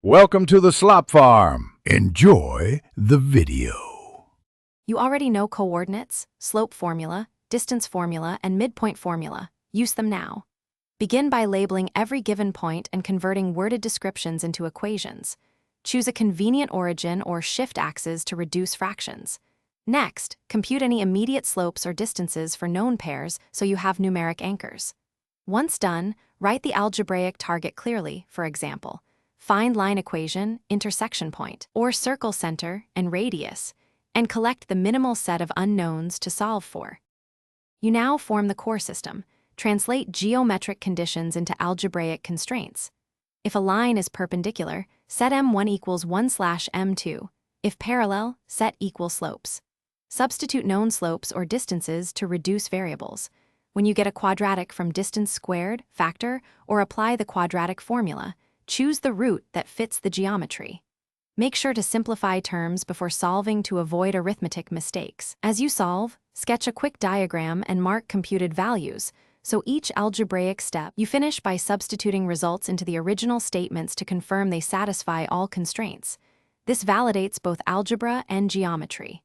Welcome to the Slop Farm. Enjoy the video. You already know coordinates, slope formula, distance formula, and midpoint formula. Use them now. Begin by labeling every given point and converting worded descriptions into equations. Choose a convenient origin or shift axes to reduce fractions. Next, compute any immediate slopes or distances for known pairs so you have numeric anchors. Once done, write the algebraic target clearly, for example. Find line equation, intersection point, or circle center and radius, and collect the minimal set of unknowns to solve for. You now form the core system. Translate geometric conditions into algebraic constraints. If a line is perpendicular, set m1 equals 1/m2. If parallel, set equal slopes. Substitute known slopes or distances to reduce variables. When you get a quadratic from distance squared, factor, or apply the quadratic formula, choose the root that fits the geometry. Make sure to simplify terms before solving to avoid arithmetic mistakes. As you solve, sketch a quick diagram and mark computed values, so each algebraic step you finish by substituting results into the original statements to confirm they satisfy all constraints. This validates both algebra and geometry.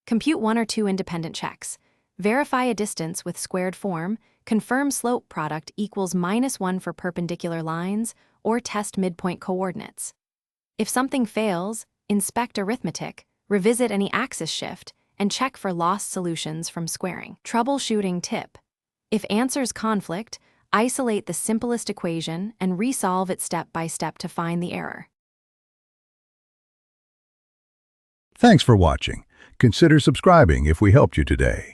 Compute one or two independent checks. Verify a distance with squared form, confirm slope product equals -1 for perpendicular lines, or test midpoint coordinates. If something fails, inspect arithmetic, revisit any axis shift, and check for lost solutions from squaring. Troubleshooting tip. If answers conflict, isolate the simplest equation and resolve it step by step to find the error. Thanks for watching. Consider subscribing if we helped you today.